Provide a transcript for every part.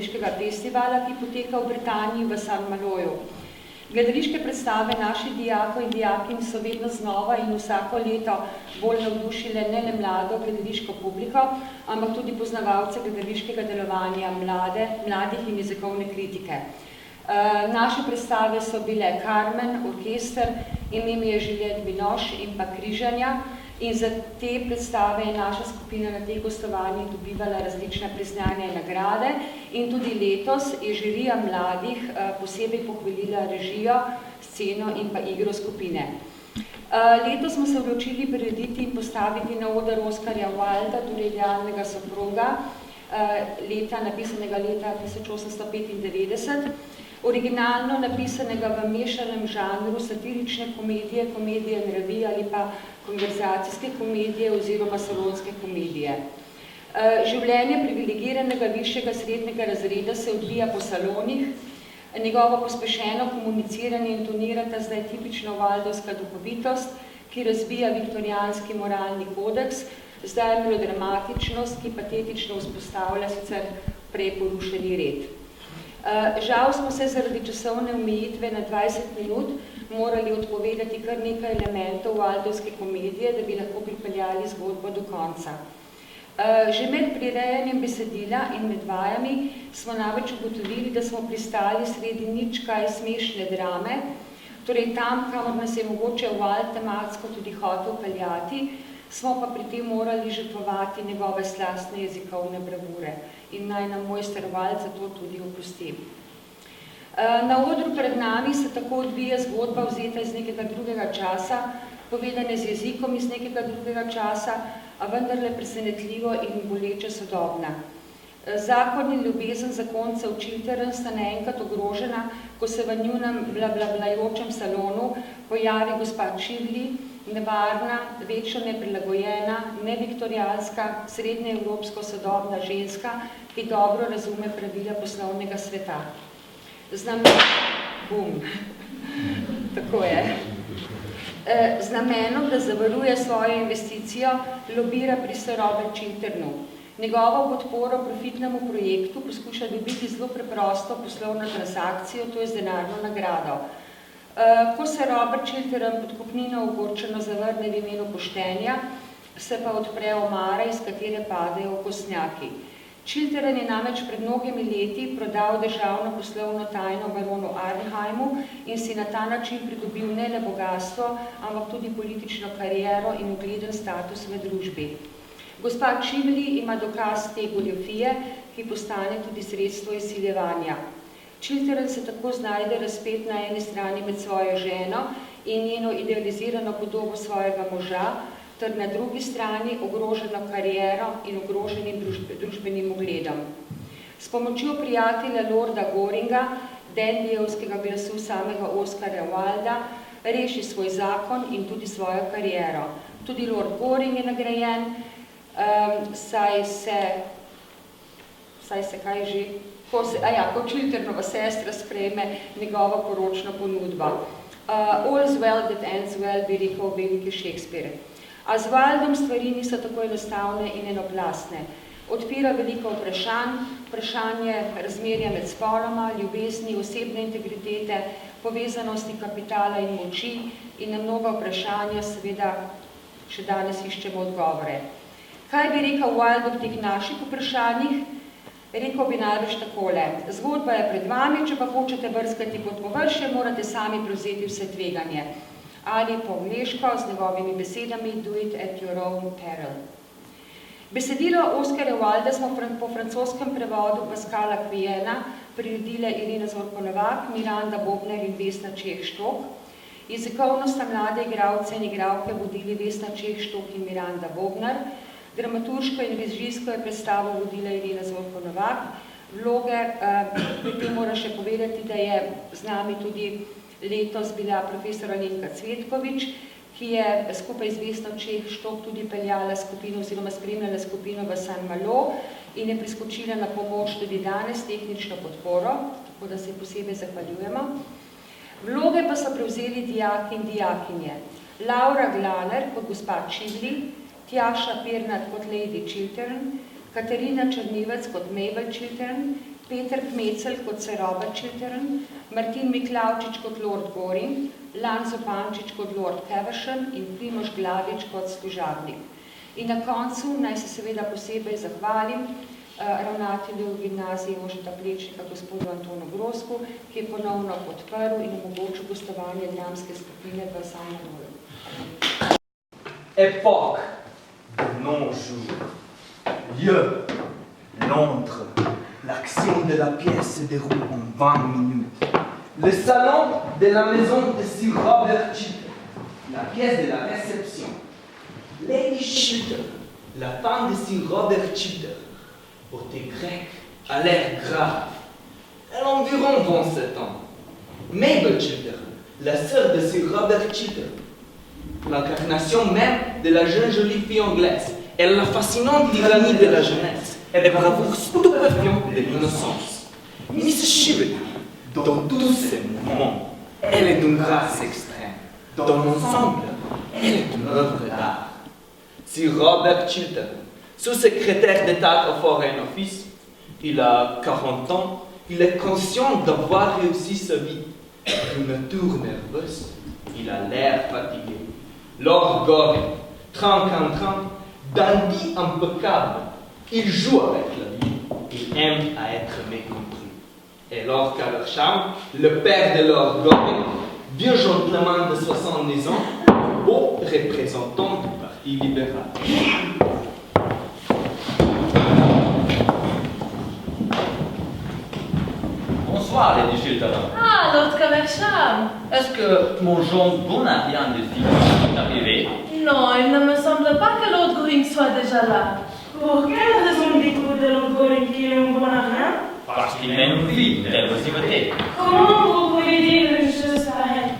gledališkega festivala, ki poteka v Britaniji v St. Maloju. Gledališke predstave naših dijakov in dijakinj so vedno znova in vsako leto bolj navdušile ne le mlado gledališko publiko, ampak tudi poznavalce gledališkega delovanja mladih in jezikovne kritike. Naše predstave so bile Carmen, Orkester, ime mi je Juliette Binoche in pa Križanja. In za te predstave je naša skupina na teh gostovanjih dobivala različna priznanja in nagrade. In tudi letos je žirija mladih posebej pohvalila režijo, sceno in pa igro skupine. Letos smo se odločili prirediti in postaviti na oder Oskarja Wilda, torej Idealnega soproga, napisanega leta 1895. Originalno napisanega v mešanem žanru satirične komedije, komedije in revije ali pa konverzacijske komedije oziroma salonske komedije. Življenje privilegiranega višjega srednjega razreda se odvija po salonih, njegovo pospešeno komuniciranje intonirata zdaj tipično valdovska duhovitost, ki razbija viktorijanski moralni kodeks, zdaj melodramatičnost, ki patetično vzpostavlja sicer prej porušeni red. Žal smo se zaradi časovne omejitve na 20 minut morali odpovedati kar nekaj elementov valdovske komedije, da bi lahko pripeljali zgodbo do konca. Že med prirejanjem besedila in med vajami smo namreč ugotovili, da smo pristali sredi nič kaj smešne drame, torej tam, kamor nas je mogoče Wild tematsko tudi hotel peljati, smo pa pri tem morali žrtvovati njegove slastne jezikovne bravure in naj nam mojster Wild za to tudi oprosti. Na odru pred nami se tako odvija zgodba vzeta iz nekega drugega časa, povedane z jezikom iz nekega drugega časa, a vendarle presenetljivo in boleče sodobna. Zakon in ljubezen zakoncev Chiltern sta naenkrat ogrožena, ko se v njunem blablajočem salonu pojavi gospa Chivli, nevarna, večno neprilagojena, neviktorijanska, srednjeevropsko sodobna ženska, ki dobro razume pravila poslovnega sveta. Tako je. Z namenom, da zavaruje svojo investicijo, lobira pri Sir Robert Chilternu. Njegovo podporo profitnemu projektu poskuša dobiti zelo preprosto poslovno transakcijo, to je z denarno nagrado. Ko se Robert Chiltern podkupnino ogorčeno zavrne v imenu poštenja, se pa odpre omara, iz katere padejo okostnjaki. Chiltern je namreč pred mnogimi leti prodal državno poslovno tajno baronu Arnheimu in si na ta način pridobil ne le bogatstvo, ampak tudi politično kariero in ugleden status v družbi. Gospa Chivli ima dokaz te goljofije, ki postane tudi sredstvo izsiljevanja. Chiltern se tako znajde razpet na eni strani med svojo ženo in njeno idealizirano podobo svojega moža, ter na drugi strani ogroženo kariero in ogroženim družbenim ugledom. S pomočjo prijatelja Lorda Goringa, dandijevskega glasu samega Oskarja Wilda, reši svoj zakon in tudi svojo kariero. Tudi Lord Goring je nagrajen, saj se kaj že, ko Chilternova sestra sprejme njegovo poročno ponudbo. All's well that ends well, bi rekel veliki Shakespeare. A z Wildom stvari niso tako enostavne in enoplastne. Odpira veliko vprašanje razmerja med spoloma, ljubezni, osebne integritete, povezanosti kapitala in moči in na mnoga vprašanja seveda še danes iščemo odgovore. Kaj bi rekel Wild ob teh naših vprašanjih? Rekel bi največ takole. Zgodba je pred vami, če pa hočete brskati pod površje, morate sami prevzeti vse tveganje. Ali po angleško z njegovimi besedami do it at your own peril. Besedilo Oskarja Wilda smo po francoskem prevodu Pascala Quijena priredile Irina Zorko-Novak, Miranda Bobner in Vesna Čeh-Štok. Jezikovno sta mlade igralce in igralke vodili Vesna Čeh-Štok in Miranda Bobner. Dramaturško in režijsko je predstavo vodila Irina Zorko-Novak. Vloge, pri tem mora še povedati, da je z nami tudi letos bila profesor Alenka Cvetkovič, ki je skupaj z Vesno Čeh-Štok tudi peljala skupino oziroma spremljala skupino v St. Malo in je priskočila na pomoč tudi danes tehnično podporo, tako da se posebej zahvaljujemo. Vloge pa so prevzeli dijaki in dijakinje. Laura Glaner kot gospa Chivli, Tjaša Pirnat kot Lady Chiltern, Katarina Črnivec kot Mabel Chiltern, Peter Kmecel kot Sir Robert Chiltern, Martin Miklavčič kot Lord Goring, Lanzo Pančič kot Lord Caversham in Primož Glavič kot služabnik. In na koncu naj se seveda posebej zahvalim ravnatelju gimnazije Jožeta Plečnika, gospodu Antonu Grosku, ki je ponovno podprl in omogočil gostovanje dramske skupine v Saint-Malo. Époque de non-jour. Lieu, Londres. L'action de la pièce se déroule en 20 minutes. Le salon de la maison de Sir Robert Chiltern. La pièce de la réception. Lady Chiltern, la femme de Sir Robert Chiltern, beauté grecque, à l'air grave. Elle a environ 27 ans. Mabel Chiltern, la sœur de Sir Robert Chiltern, l'incarnation même de la jeune jolie fille anglaise. Elle est la fascinante tyrannie de la jeunesse et des bravoures stupéfiantes de l'innocence. Miss Shively, dans tous ces moments, elle est d'une grâce extrême. Dans l'ensemble, elle est une œuvre d'art. Sir Robert Chiltern, sous-secrétaire d'État au Foreign Office, il a 40 ans, il est conscient d'avoir réussi sa vie. Une nature nerveuse, il a l'air fatigué. Lord Goring, 30 dandy impeccable, il joue avec la vie, il aime à être mécompris. Et Lord Caversham, le père de Lord Goring, vieux gentleman de 70 ans, beau représentant du Parti libéral. Bonsoir, Lady Chiltern. Ah, Lord Caversham. Est-ce que mon jambon n'a rien de difficile arrivé? Non, il ne me semble pas que Lord Goring soit déjà là. Pour quelle raison dites-vous de Lord Goring qu'il est un bon à rien? Parce qu'il mène une vie de telle possibilité. Comment vous pouvez dire une chose pareille?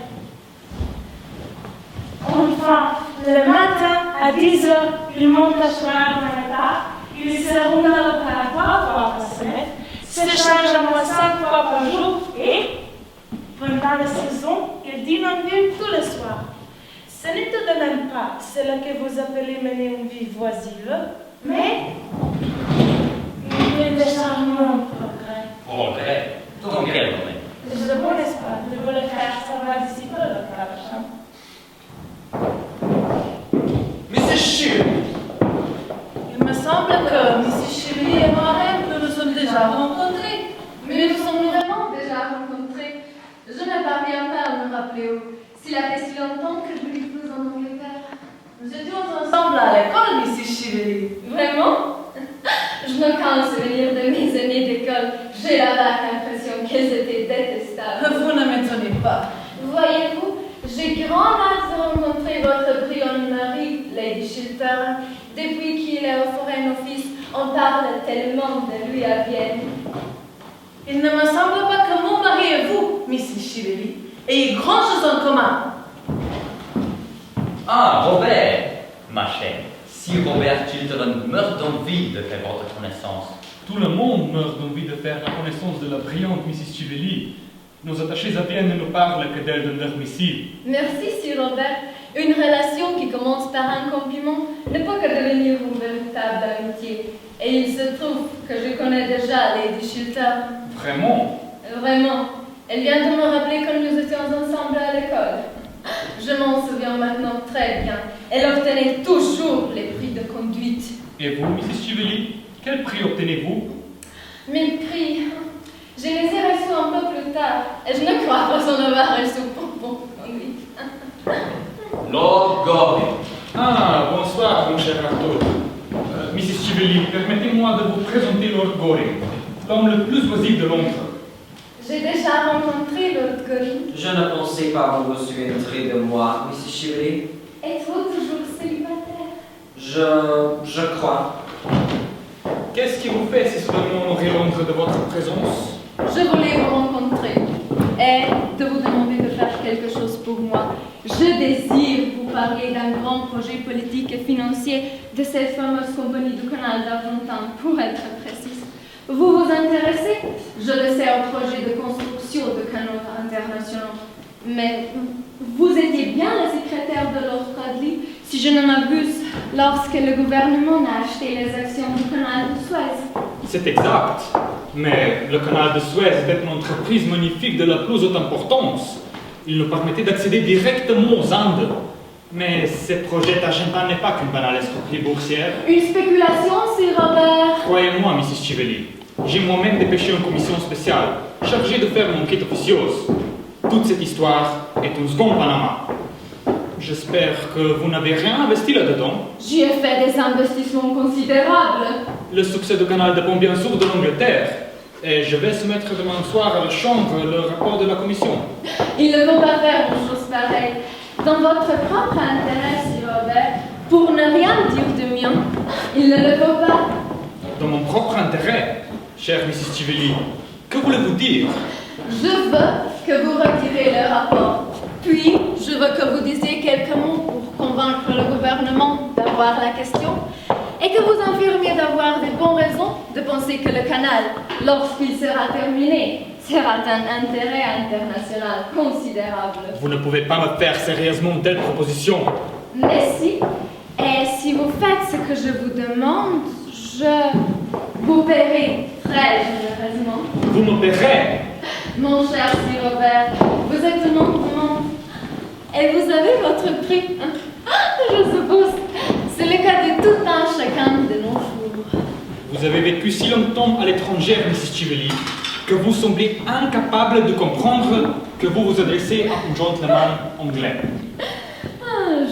Enfin, le matin, à 10h, il monte à cheval dans le parc, il se roule à l'opératoire 3 fois semaine, se change à moi 5 fois par jour et, pendant la saison, il dîne en ville tous les soirs. Ce n'est tout de même pas cela que vous appelez mener une vie oisive, mais il est de charmants progrès. Progrès? Dans quel domaine? Je ne vous laisse pas de vous le faire savoir d'ici peu, le Caversham. Mrs. Shively, Il me semble que Mrs. Shively et moi-même, nous nous sommes déjà rencontrés. Mais nous sommes vraiment déjà rencontrés. Je ne parviens pas à me rappeler où. S'il a fait si longtemps que je vis plus en Angleterre. Nous étions ensemble à l'école, Mrs. Shively. Vraiment? Je n'ai qu'un souvenir de mes années d'école. J'ai la vague impression qu'elles étaient détestables. Vous ne m'étonnez pas. Voyez-vous, j'ai grand hâte de rencontrer votre brillant mari, Lady Chiltern. Depuis qu'il est au Foreign Office, on parle tellement de lui à Vienne. Il ne me semble pas que mon mari et vous, Mrs. Shively, ayez grand chose en commun. Ah, Robert, ma chère. Si Robert Chiltern meurt d'envie de faire votre connaissance. Tout le monde meurt d'envie de faire la connaissance de la brillante Mrs. Chively. Nos attachés à Vienne ne nous parlent que d'elle de leur missile. Merci, Sir Robert. Une relation qui commence par un compliment ne peut que devenir une véritable amitié. Et il se trouve que je connais déjà Lady Chiltern. Vraiment? Vraiment. Elle vient de me rappeler quand nous étions ensemble à l'école. Je m'en souviens maintenant très bien. Elle obtenait toujours les prix de conduite. Et vous, Mrs. Chively, quel prix obtenez-vous? Mes prix, je les ai reçus un peu plus tard. Et je ne crois pas en avoir reçu pour bon conduite. Lord Goring. Ah, bonsoir, mon cher Arthur. Mrs. Chively, permettez-moi de vous présenter Lord Goring, l'homme le plus oisif de Londres. J'ai déjà rencontré Lord Goring. Je ne pensais pas vous souviendrez de moi, Mrs. Shively. Êtes-vous toujours célibataire? Je crois. Qu'est-ce qui vous fait si soudainement honorer Londres de votre présence? Je voulais vous rencontrer et de vous demander de faire quelque chose pour moi. Je désire vous parler d'un grand projet politique et financier de cette fameuse compagnie du canal d'Argentan, pour être précise. Vous vous intéressez, je le sais, au projet de construction de canaux internationaux. Mais vous étiez bien la secrétaire de Lord Bradley, si je ne m'abuse, lorsque le gouvernement a acheté les actions du canal de Suez. C'est exact. Mais le canal de Suez était une entreprise magnifique de la plus haute importance. Il nous permettait d'accéder directement aux Indes. Mais ce projet d'Argentin n'est pas qu'une banale escroquerie boursière. Une spéculation, Sir Robert? Croyez-moi, Mrs. Chivelli, j'ai moi-même dépêché une commission spéciale chargée de faire mon enquête officieuse. Toute cette histoire est un second Panama. J'espère que vous n'avez rien investi là-dedans. J'y ai fait des investissements considérables. Le succès du canal dépend bien sûr de l'Angleterre. Et je vais soumettre demain soir à la Chambre le rapport de la commission. Il ne faut pas faire une chose pareille. Dans votre propre intérêt, Sir Robert, pour ne rien dire de mien, il ne le faut pas. Dans mon propre intérêt, chère Mrs. Chivelli, que voulez-vous dire? Je veux que vous retirez le rapport. Puis, je veux que vous disiez quelques mots pour convaincre le gouvernement d'avoir la question et que vous affirmiez d'avoir des bonnes raisons de penser que le canal, lorsqu'il sera terminé, sera d'un intérêt international considérable. Vous ne pouvez pas me faire sérieusement une telle proposition. Mais si, et si vous faites ce que je vous demande, je vous paierai très généreusement. Vous me paierez? Mon cher Sir Robert, vous êtes un homme et vous avez votre prix. Je suppose, c'est le cas de tout un chacun de nos jours. Vous avez vécu si longtemps à l'étranger, Mrs. Chivelli, que vous semblez incapable de comprendre que vous vous adressez à un gentleman anglais.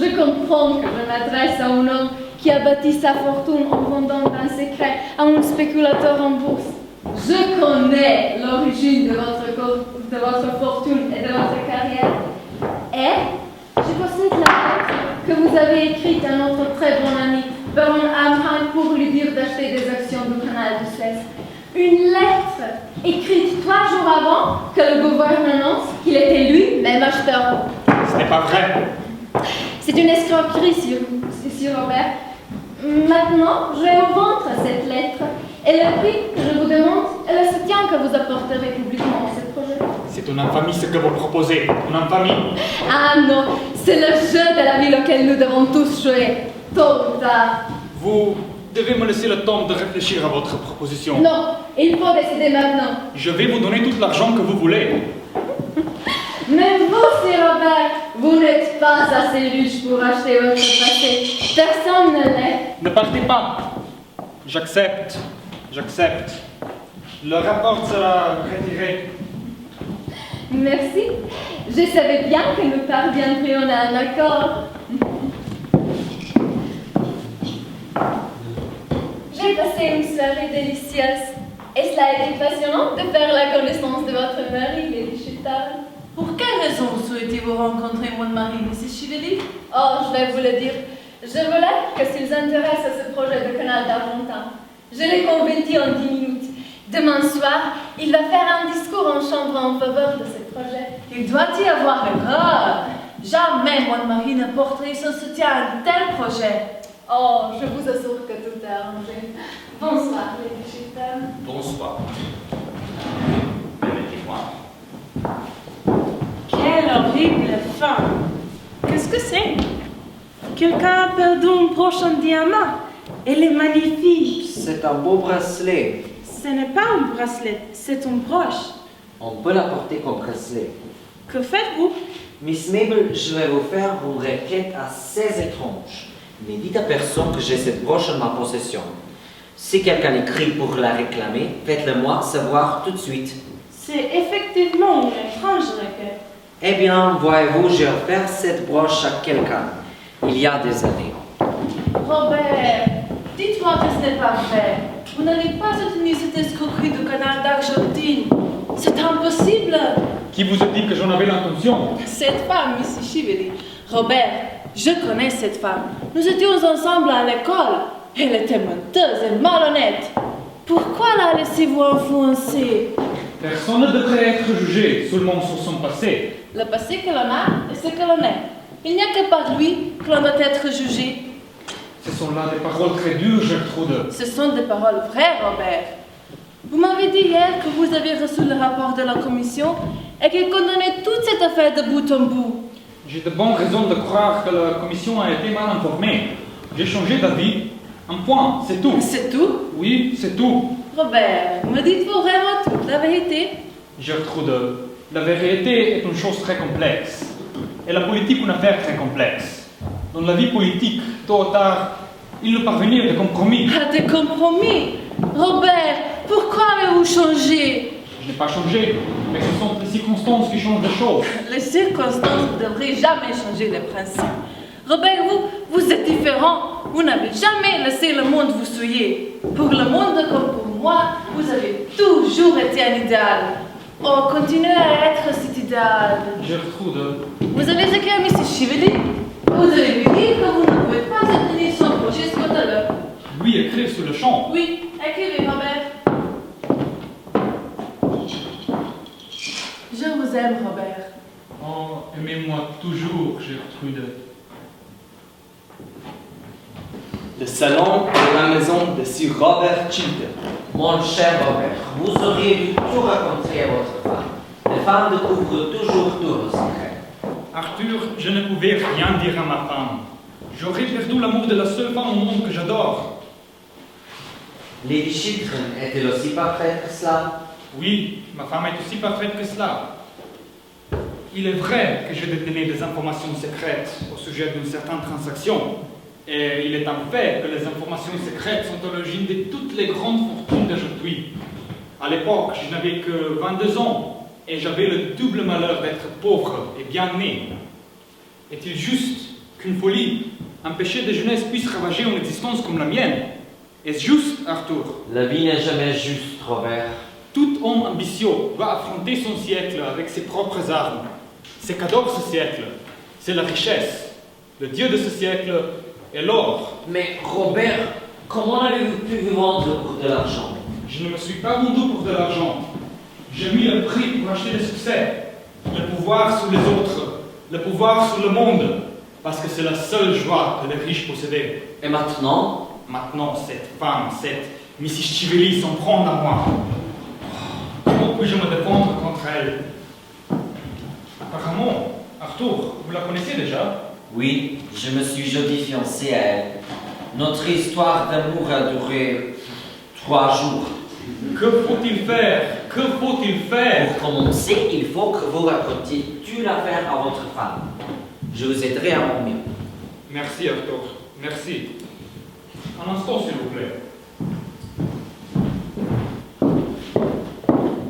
Je comprends que je m'adresse à un homme qui a bâti sa fortune en vendant un secret à un spéculateur en bourse. Je connais l'origine de votre fortune et de votre carrière. Et je possède la lettre que vous avez écrite à notre très bon ami, Baron Abraham, pour lui dire d'acheter des actions du canal de Suez. Une lettre écrite 3 jours avant que le gouvernement annonce qu'il était lui-même acheteur. Ce n'est pas vrai. C'est une escroquerie, Sir Robert. Maintenant, je vais vous vendre cette lettre et le prix que je vous demande est le soutien que vous apporterez publiquement à ce projet. C'est une infamie ce que vous proposez, une infamie. Ah non, c'est le jeu de la ville auquel nous devons tous jouer, tôt ou tard. Vous devez me laisser le temps de réfléchir à votre proposition. Non, il faut décider maintenant. Je vais vous donner tout l'argent que vous voulez. Mais vous, Sir Robert, vous n'êtes pas assez riche pour acheter votre passé. Personne ne l'est. Ne partez pas. J'accepte. J'accepte. Le rapport sera retiré. Merci. Je savais bien que nous parviendrions à un accord. J'ai passé une soirée délicieuse. Et cela a été passionnant de faire la connaissance de votre mari, Lady Chittal. Pour quelle raison souhaitez-vous rencontrer mon mari, Mrs. Chivelli? Oh, je vais vous le dire. Je voulais que s'ils s'intéressent à ce projet de canal d'Argentin, je l'ai convaincu en 10 minutes. Demain soir, il va faire un discours en chambre en faveur de ce projet. Il doit y avoir erreur. Jamais mon mari ne porterait son soutien à un tel projet. Oh, je vous assure que tout est arrangé. Bonsoir, Lady Chittal. Bonsoir. Permettez-moi. Quelle horrible femme! Qu'est-ce que c'est? Quelqu'un a perdu une broche en diamant. Elle est magnifique. C'est un beau bracelet. Ce n'est pas un bracelet, c'est une broche. On peut la porter comme bracelet. Que faites-vous? Miss Mabel, je vais vous faire une requête assez étrange. Ne dites à personne que j'ai cette broche en ma possession. Si quelqu'un écrit pour la réclamer, faites-le moi savoir tout de suite. C'est effectivement une étrange requête. Eh bien, voyez-vous, j'ai offert cette broche à quelqu'un, il y a des années. Robert, dites-moi que ce n'est pas vrai. Vous n'allez pas soutenir cette escroquerie du canal d'Argentine. C'est impossible. Qui vous a dit que j'en avais l'intention? Cette femme, Mrs. Chivelli. Robert, je connais cette femme. Nous étions ensemble à l'école. Elle était menteuse et malhonnête. Pourquoi la laissez-vous influencer? Personne ne devrait être jugé seulement sur son passé. Le passé que l'on a et ce que l'on est. Il n'y a que par lui que l'on doit être jugé. Ce sont là des paroles très dures, Gertrude. Ce sont des paroles vraies, Robert. Vous m'avez dit hier que vous avez reçu le rapport de la commission et qu'il condamnait toute cette affaire de bout en bout. J'ai de bonnes raisons de croire que la commission a été mal informée. J'ai changé d'avis. Un point, c'est tout. C'est tout? Oui, c'est tout. Robert, me dites-vous vraiment toute la vérité? Gertrude, la vérité est une chose très complexe. Et la politique une affaire très complexe. Dans la vie politique, tôt ou tard, il nous parvenir des compromis. Ah, des compromis? Robert, pourquoi avez-vous changé? Je n'ai pas changé, mais ce sont les circonstances qui changent les choses. Les circonstances ne devraient jamais changer les principes. Robert, vous êtes différent. Vous n'avez jamais laissé le monde vous souiller. Pour le monde comme pour moi, vous avez toujours été un idéal. Oh, continuez à être cet idéal. Gertrude, Vous avez écrit à Mrs. Chively. Vous avez lui dire que vous ne pouvez pas obtenir son projet scolaire. lui écrire sur le champ. Oui, écrivez, Robert. Je vous aime, Robert. Oh, aimez-moi toujours, Gertrude. Le salon de la maison de Sir Robert Chiltern. Mon cher Robert, vous auriez dû tout raconter à votre femme. Les femmes découvrent toujours tous nos secrets. Arthur, je ne pouvais rien dire à ma femme. J'aurais perdu l'amour de la seule femme au monde que j'adore. Lady Chiltern est-elle aussi parfaite que cela? Oui, ma femme est aussi parfaite que cela. Il est vrai que je détenais des informations secrètes au sujet d'une certaine transaction. Et il est un fait que les informations secrètes sont à l'origine de toutes les grandes fortunes d'aujourd'hui. À l'époque, je n'avais que 22 ans et j'avais le double malheur d'être pauvre et bien né. Est-il juste qu'une folie, un péché de jeunesse puisse ravager une existence comme la mienne? Est-ce juste, Arthur? La vie n'est jamais juste, Robert. Tout homme ambitieux doit affronter son siècle avec ses propres armes. Ce qu'adore ce siècle, c'est la richesse. Le dieu de ce siècle est l'or. Mais Robert, comment avez-vous pu vous vendre pour de l'argent? Je ne me suis pas vendu pour de l'argent. J'ai mis le prix pour acheter le succès, le pouvoir sur les autres, le pouvoir sur le monde, parce que c'est la seule joie que les riches possédaient. Et maintenant? Maintenant, cette femme, cette Mrs. Chively s'en prend à moi. Comment puis-je me défendre contre elle? Apparemment, Arthur, vous la connaissez déjà? Oui, je me suis jeudi fiancé à elle. Notre histoire d'amour a duré 3 jours. Que faut-il faire? Que faut-il faire? Pour commencer, il faut que vous racontiez toute l'affaire à votre femme. Je vous aiderai à mon mieux. Merci, Arthur. Merci. Un instant, s'il vous plaît.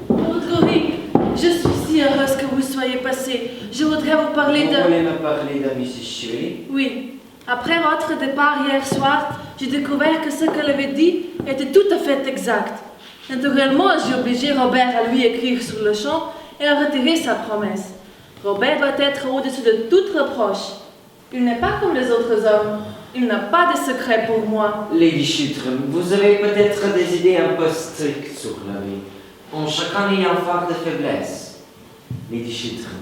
Rodrigue, je suis si heureuse que vous soyez passé. Je voudrais vous parler de... Vous voulez me parler de Mrs. Chively? Oui. Après votre départ hier soir, j'ai découvert que ce qu'elle avait dit était tout à fait exact. Naturellement, j'ai obligé Robert à lui écrire sur le champ et à retirer sa promesse. Robert doit être au-dessus de toute reproche. Il n'est pas comme les autres hommes. Il n'a pas de secret pour moi. Lady Chiltern, vous avez peut-être des idées un peu strictes sur la vie. En chacun il y a un phare de faiblesse. Lady Chiltern,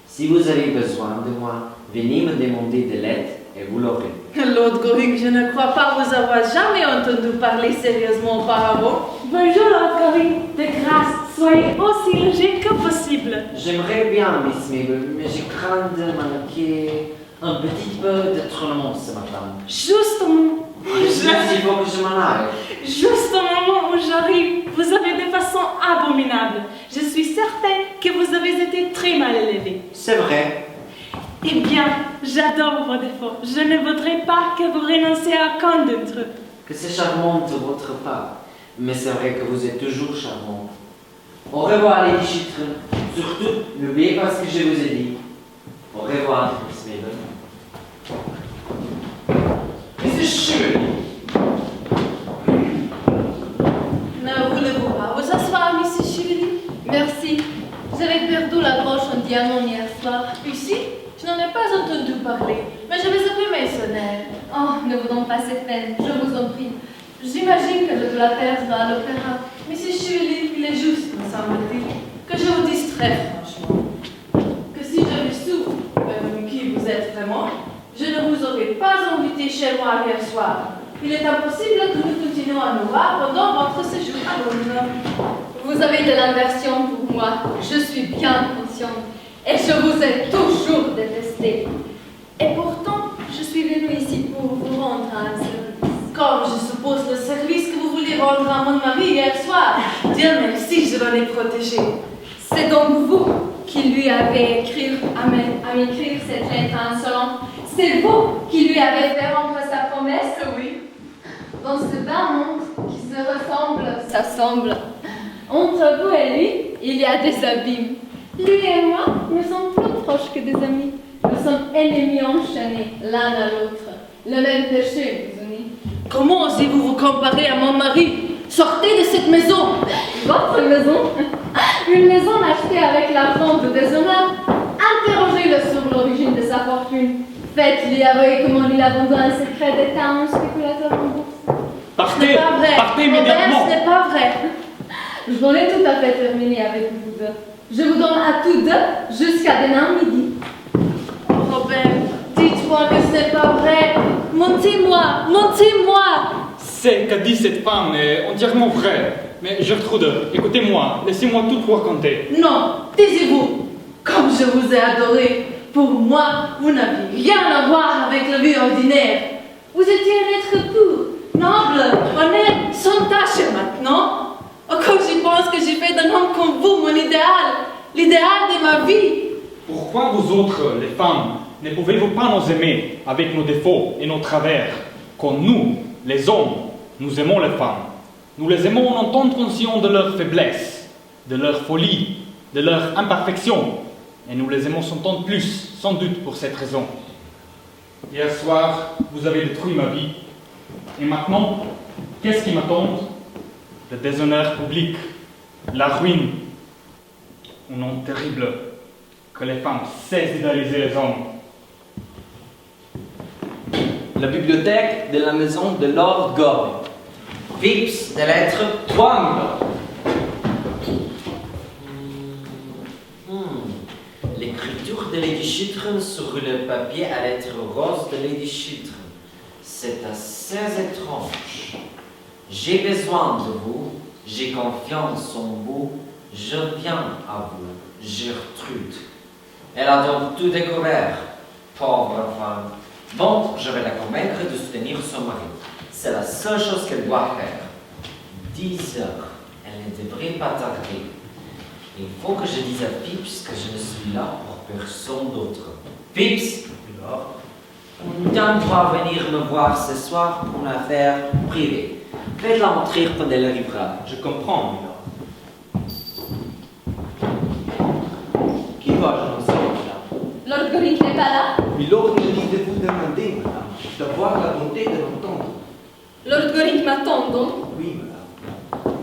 si vous avez besoin de moi, venez me demander de l'aide et vous l'aurez. Lord Goring, je ne crois pas vous avoir jamais entendu parler sérieusement auparavant. Bonjour, Lord Goring. De grâce, soyez aussi léger que possible. J'aimerais bien, Miss Mabel, mais j'ai craint de manquer un petit peu de tournement ce matin. Juste au moment où Il faut que je m'en aille. Juste au moment où j'arrive, vous avez des façons abominables. Je suis certaine que vous avez été très mal élevé. C'est vrai. Eh bien, j'adore vos défauts. Je ne voudrais pas que vous renonciez à qu'un d'entre eux. Que c'est charmant de votre part. Mais c'est vrai que vous êtes toujours charmant. Au revoir, Lady Chiltern. Surtout, n'oubliez pas ce que je vous ai dit. Au revoir, Miss Mabel. Mrs. Chively. Ne voulez-vous pas vous asseoir, Mrs. Chively? Merci. J'avais perdu la broche en diamant hier soir. Ici? Je n'en ai pas entendu parler, mais je vais appeler Maisonnette. Oh, ne vous donne pas cette peine, je vous en prie. J'imagine que je dois la perdre à l'opéra. Mrs. Chively, il est juste, me semble-t-il, que je vous dise très franchement, que si j'avais su qui vous êtes vraiment, je ne vous aurais pas invité chez moi hier soir. Il est impossible que nous continuions à nous voir pendant votre séjour à Londres. Vous avez de l'aversion pour moi, je suis bien consciente. Et je vous ai toujours détesté. Et pourtant, je suis venue ici pour vous rendre un service. Comme je suppose le service que vous vouliez dû rendre à mon mari hier soir. Dieu merci, je l'en ai protégé. C'est donc vous qui lui avez écrit à m'écrire cette lettre insolente. C'est vous qui lui avez fait rendre sa promesse. Oui. Dans ce bas monde qui se ressemble, s'assemble. Entre vous et lui, il y a des abîmes. Lui et moi, nous sommes plus proches que des amis. Nous sommes ennemis enchaînés, l'un à l'autre. Le même péché vous unit. Comment osez-vous vous comparer à mon mari? Sortez de cette maison. Votre maison? Une maison achetée avec l'argent de des honneurs. Interrogez-le sur l'origine de sa fortune. Faites-lui avouer comment il a vendu un secret d'État à un spéculateur en bourse. Ce n'est pas vrai. Partez Robert, immédiatement. Ce n'est pas vrai. J'en ai tout à fait terminé avec vous deux. Je vous donne à tous deux jusqu'à demain midi. Robert, dites-moi que ce n'est pas vrai. Montez-moi, montez-moi. Ce qu'a dit cette femme est entièrement vrai. Mais Gertrude, écoutez-moi, laissez-moi tout vous raconter. Non, taisez-vous. Comme je vous ai adoré, pour moi, vous n'avez rien à voir avec la vie ordinaire. Vous étiez un être pur, noble, honnête, sans tache. Et maintenant, quand j'y pense que j'ai fait d'un homme comme vous mon idéal, l'idéal de ma vie. Pourquoi vous autres, les femmes, ne pouvez-vous pas nous aimer avec nos défauts et nos travers, comme nous, les hommes, nous aimons les femmes? Nous les aimons en tant conscients de leur faiblesse, de leur folie, de leur imperfection, et nous les aimons sans tant plus, sans doute pour cette raison. Hier soir, vous avez détruit ma vie, et maintenant, qu'est-ce qui m'attend? Le déshonneur public, la ruine, un nom terrible, que les femmes cessent d'idéaliser les hommes. La bibliothèque de la maison de Lord Gore. Phips, des lettres. 3 000 L'écriture de Lady Chitren sur le papier à lettres roses de Lady Chitren. C'est assez étrange. J'ai besoin de vous, j'ai confiance en vous, je viens à vous, Gertrude. Elle a donc tout découvert, pauvre femme. Bon, je vais la convaincre de soutenir son mari. C'est la seule chose qu'elle doit faire. 10 heures, elle ne devrait pas tarder. Il faut que je dise à Phips que je ne suis là pour personne d'autre. Phips, une dame doit venir me voir ce soir pour une affaire privée. Faites-la entrer quand elle arrivera. Je comprends, Milord. Qui va annoncer là? Lord Gorick n'est pas là. Milord me dit de vous demander, madame, d'avoir la bonté de l'entendre. Lord Gorick m'attend donc. Oui, madame.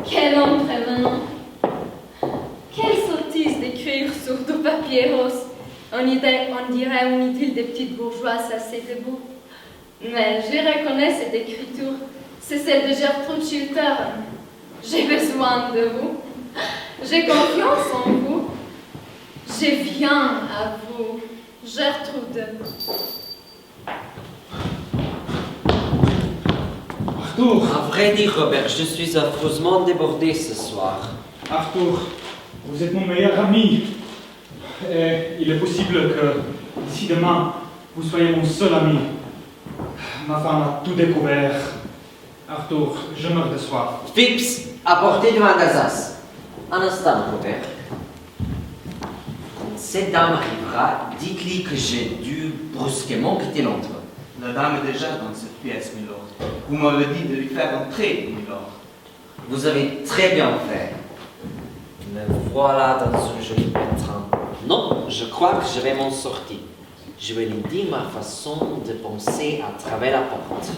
Quel homme prévenant. Quelle sottise d'écrire sur du papier rose. On dirait une idylle des petites bourgeoises assez debout. Mais je reconnais cette écriture. C'est celle de Gertrude Chiltern. J'ai besoin de vous. J'ai confiance en vous. Je viens à vous, Gertrude. Arthur, À vrai dire, Robert, je suis affreusement débordé ce soir. Arthur, vous êtes mon meilleur ami. Et il est possible que d'ici demain, vous soyez mon seul ami. Ma femme a tout découvert. Arthur, je meurs de soif. Phips, apportez du vin d'Alsace. Un instant, Robert. Quand cette dame arrivera, dites-lui que j'ai dû brusquement quitter Londres. La dame est déjà dans cette pièce, Milord. Vous m'avez dit de lui faire entrer, Milord. Vous avez très bien fait. Me voilà dans un joli pétrin. Non, je crois que je vais m'en sortir. Je vais lui dire ma façon de penser à travers la porte.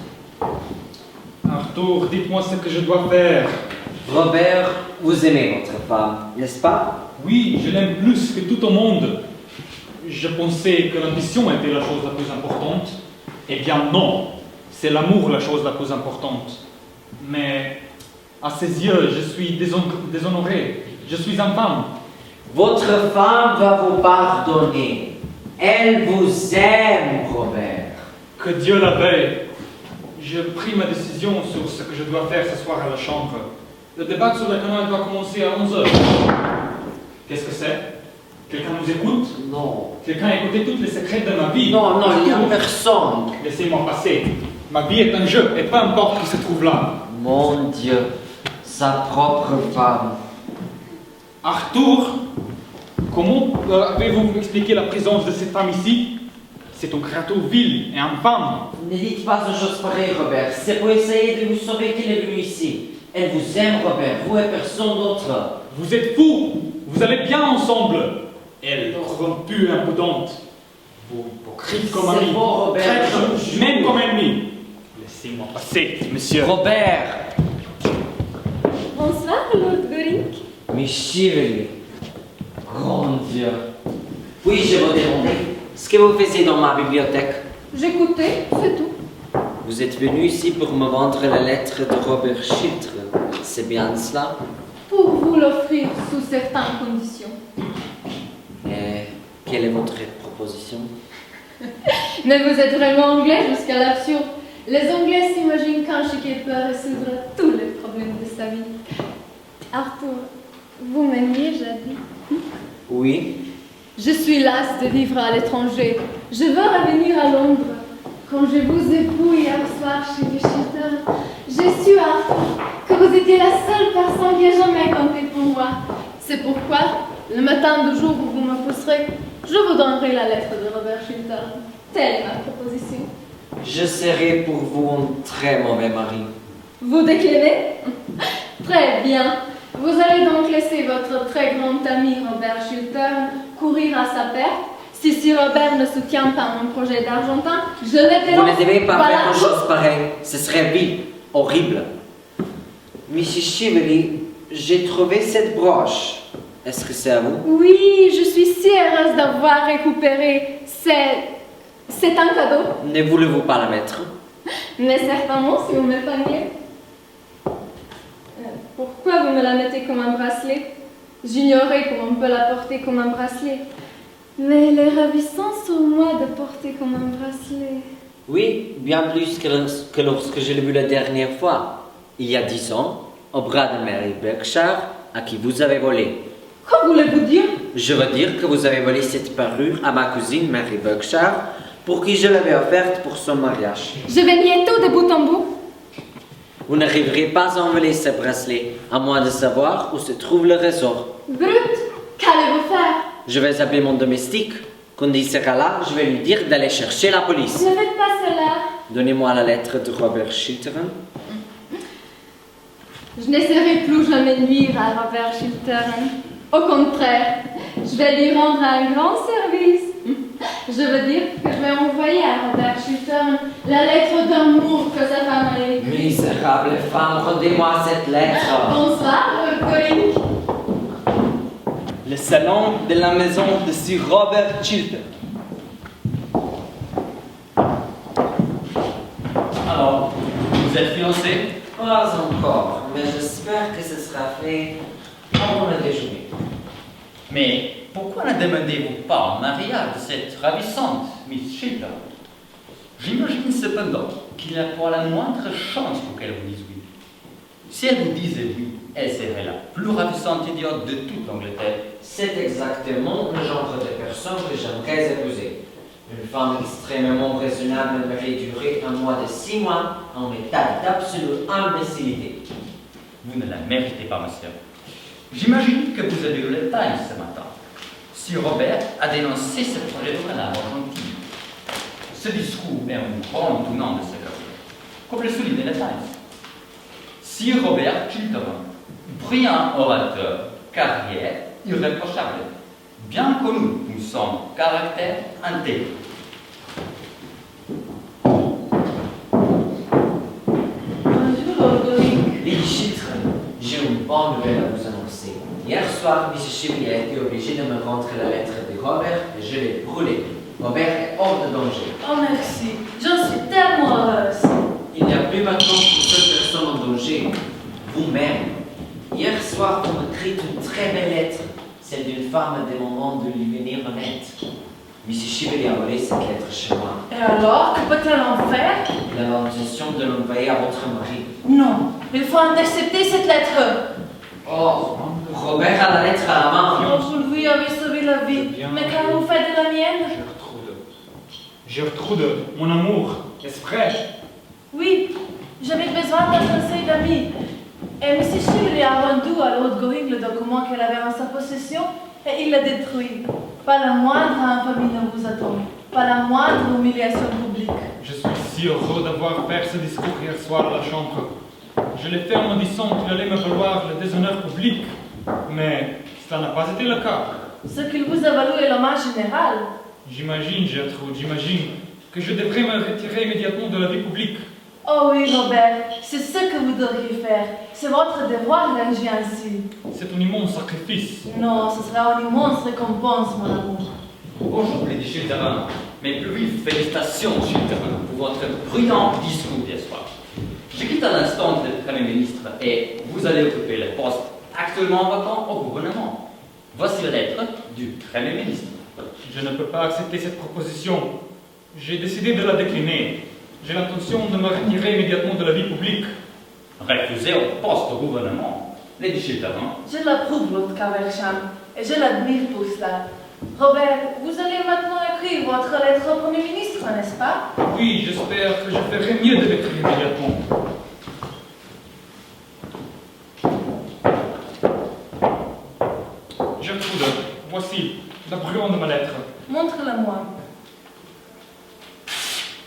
Arthur, dites-moi ce que je dois faire. Robert, vous aimez votre femme, n'est-ce pas? Oui, je l'aime plus que tout au monde. Je pensais que l'ambition était la chose la plus importante. Eh bien non, c'est l'amour la chose la plus importante. Mais à ses yeux, je suis déshonoré. Je suis infâme. Votre femme va vous pardonner. Elle vous aime, Robert. Que Dieu la veille. J'ai pris ma décision sur ce que je dois faire ce soir à la chambre. Le débat sur le canal doit commencer à 11h. Qu'est-ce que c'est? Quelqu'un nous écoute? Non. Quelqu'un a écouté tous les secrets de ma vie? Non, il n'y a Arthur, personne. laissez-moi passer. Ma vie est un jeu, et peu importe qui se trouve là. Mon Dieu, sa propre femme. Arthur, comment avez-vous expliqué la présence de cette femme ici? C'est une créature vile et infâme. Ne dites pas une chose pareille, Robert. C'est pour essayer de vous sauver qu'elle est venue ici. Elle vous aime, Robert, vous et personne d'autre. Vous êtes fous. Vous allez bien ensemble. Elle, corrompue et impudente. Vous, hypocrite comme ami. C'est bon, Robert. Traître, même comme ennemi. Laissez-moi passer, monsieur. Robert! Bonsoir, Lord Goring. Michiveli. Grand Dieu. Puis-je vous demander ce que vous faisiez dans ma bibliothèque? J'écoutais, c'est tout. Vous êtes venu ici pour me vendre la lettre de Robert Chiltre. C'est bien cela? Pour vous l'offrir sous certaines conditions. Et quelle est votre proposition? Mais vous êtes vraiment anglais jusqu'à l'absurde. Les Anglais s'imaginent qu'un chiquet peut résoudre tous les problèmes de sa vie. Arthur, vous m'aimiez, j'ai dit. Oui. Je suis lasse de vivre à l'étranger. Je veux revenir à Londres. Quand je vous ai vu hier soir chez les Chiltern, j'ai su, Arthur, que vous étiez la seule personne qui ait jamais compté pour moi. C'est pourquoi, le matin du jour où vous me pousserez, je vous donnerai la lettre de Robert Chiltern. Telle est ma proposition. Je serai pour vous un très mauvais mari. Vous déclinez? Très bien. Vous allez donc laisser votre très grand ami Robert Chiltern courir à sa perte. Si Robert ne soutient pas mon projet d'Argentin, je le dénonce. Vous ne devez pas Voilà. faire une chose pareille. Ce serait vil, horrible. Mrs. Chively, j'ai trouvé cette broche. Est-ce que c'est à vous? Oui, je suis si heureuse d'avoir récupéré. C'est un cadeau. Ne voulez-vous pas la mettre? Mais certainement, si vous m'épargnez. Pourquoi vous me la mettez comme un bracelet? J'ignorais comment on peut la porter comme un bracelet. Mais elle est ravissante sur moi de porter comme un bracelet. Oui, bien plus que lorsque je l'ai vu la dernière fois. Il y a 10 ans, au bras de Mary Berkshire, à qui vous avez volé. Que voulez-vous dire? Je veux dire que vous avez volé cette parure à ma cousine Mary Berkshire, pour qui je l'avais offerte pour son mariage. Je vais nier tout de bout en bout. Vous n'arriverez pas à enlever ce bracelet, à moins de savoir où se trouve le ressort. Brut, qu'allez-vous faire? Je vais appeler mon domestique. Quand il sera là, je vais lui dire d'aller chercher la police. Ne faites pas cela. Donnez-moi la lettre de Robert Chiltern. Je n'essaierai plus jamais de nuire à Robert Chiltern. Au contraire, je vais lui rendre un grand service. Je veux dire que je vais envoyer à Robert Chiltern la lettre d'amour que sa femme a écrite. Misérable femme, rendez-moi cette lettre. Bonsoir, Lord Goring. Le salon de la maison de Sir Robert Chiltern. Alors, vous êtes fiancés? Pas encore, mais j'espère que ce sera fait avant le déjeuner. Mais pourquoi ne demandez-vous pas un mariage de cette ravissante Miss Chiltern? J'imagine cependant qu'il n'y a pas la moindre chance pour qu'elle vous dise oui. Si elle vous disait oui, elle serait la plus ravissante idiote de toute l'Angleterre. C'est exactement le genre de personne que j'aimerais épouser. Une femme extrêmement raisonnable me fait durer un mois de 6 mois en état d'absolue imbécilité. Vous ne la méritez pas, monsieur. J'imagine que vous avez lu le Times ce matin. Sir Robert a dénoncé ce projet de canal argentin. Ce discours est un grand tournant de sa carrière, comme le souligne le Times. Sir Robert Chiltern, brillant orateur, carrière irréprochable, bien connu pour son caractère intègre. Bonjour, Lord Goring. Lady Chiltern, j'ai une bonne nouvelle à vous annoncer. Hier soir, Mrs. Chively a été obligée de me rendre la lettre de Robert et je l'ai brûlée. Robert est hors de danger. Oh, merci. J'en suis tellement heureuse. Il n'y a plus maintenant qu'une seule personne en danger, vous-même. Hier soir, vous m'écrite une très belle lettre, celle d'une femme demandant de lui venir en aide. Mrs. Chively a volé cette lettre chez moi. Et alors, que peut-elle en faire? Il a l'intention de l'envoyer à votre mari. Non, il faut intercepter cette lettre. Oh, Robert a la lettre à la main. Oh, vous lui avez sauvé la vie. Mais qu'avez-vous fait de la mienne? Gertrude, mon amour, est-ce vrai? Oui, J'avais besoin d'un conseil d'amis. Et M. Chively a rendu à Lord Going le document qu'elle avait en sa possession et il l'a détruit. Pas la moindre infamie ne vous attend. Pas la moindre humiliation publique. Je suis si heureux d'avoir fait ce discours hier soir à la Chambre. Je l'ai fait en me disant qu'il allait me valoir le déshonneur public. Mais cela n'a pas été le cas. Ce qu'il vous a valu est l'hommage général. J'imagine, Gertrude, j'imagine que je devrais me retirer immédiatement de la vie publique. Oh oui, Robert, c'est ce que vous devriez faire. C'est votre devoir d'agir ainsi. C'est un immense sacrifice. Non, ce sera une immense récompense, mon amour. Bonjour, Lady Chiltern. Mes plus vives félicitations, Chiltern, pour votre brillant discours d'hier soir. Je quitte à l'instant le Premier ministre et vous allez occuper le poste actuellement vacant au gouvernement. Voici la lettre du Premier ministre. Je ne peux pas accepter cette proposition. J'ai décidé de la décliner. J'ai l'intention de me retirer immédiatement de la vie publique. Refusé au poste au gouvernement, Lady Chiltern. Je l'approuve, Lord Caversham, et je l'admire pour cela. Robert, vous allez maintenant écrire votre lettre au Premier ministre, n'est-ce pas? Oui, j'espère que je ferai mieux de l'écrire immédiatement. Gertrude, voici la brûlante de ma lettre. Montre-la-moi.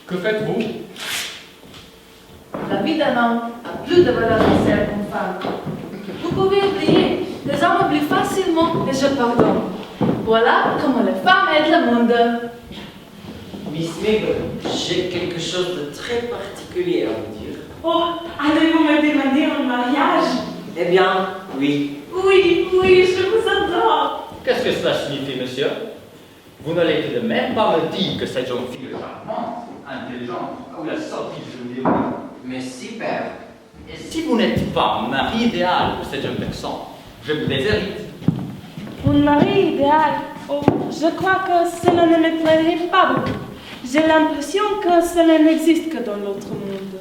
Que faites-vous? La vie d'un homme a plus de valeur que celle d'une femme. Vous pouvez oublier, les hommes oublient facilement et je pardonne. Voilà comment les femmes aident le monde. Miss Mabel, j'ai quelque chose de très particulier à vous dire. Oh, allez-vous me demander un mariage? Eh bien, oui. Oui, oui, je vous adore. Qu'est-ce que cela signifie, monsieur? Vous n'allez tout de même pas me dire que cette jeune fille est charmante, intelligente, ou la sortie de jeune. Mais si, père. Et si vous n'êtes pas un mari idéal pour cette jeune personne, je vous déshérite. Un mari idéal? Oh, je crois que cela ne me plairait pas beaucoup. J'ai l'impression que cela n'existe que dans l'autre monde.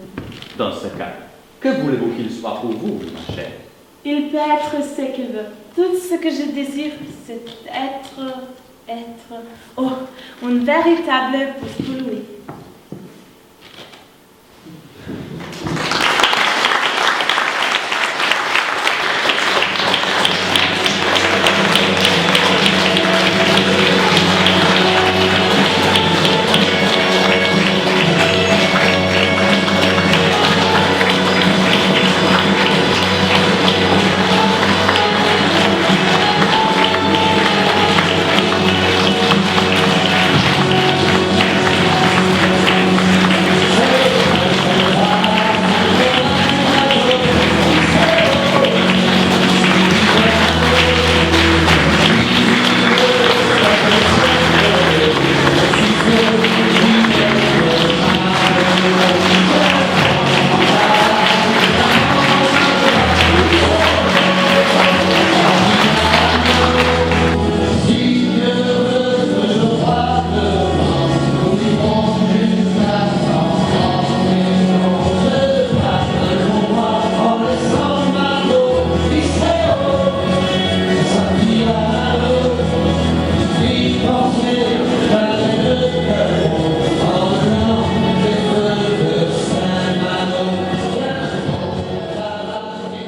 Dans ce cas, que voulez-vous qu'il soit pour vous, ma chère? Il peut être ce qu'il veut. Tout ce que je désire, c'est être... Oh, un véritable épouse pour lui.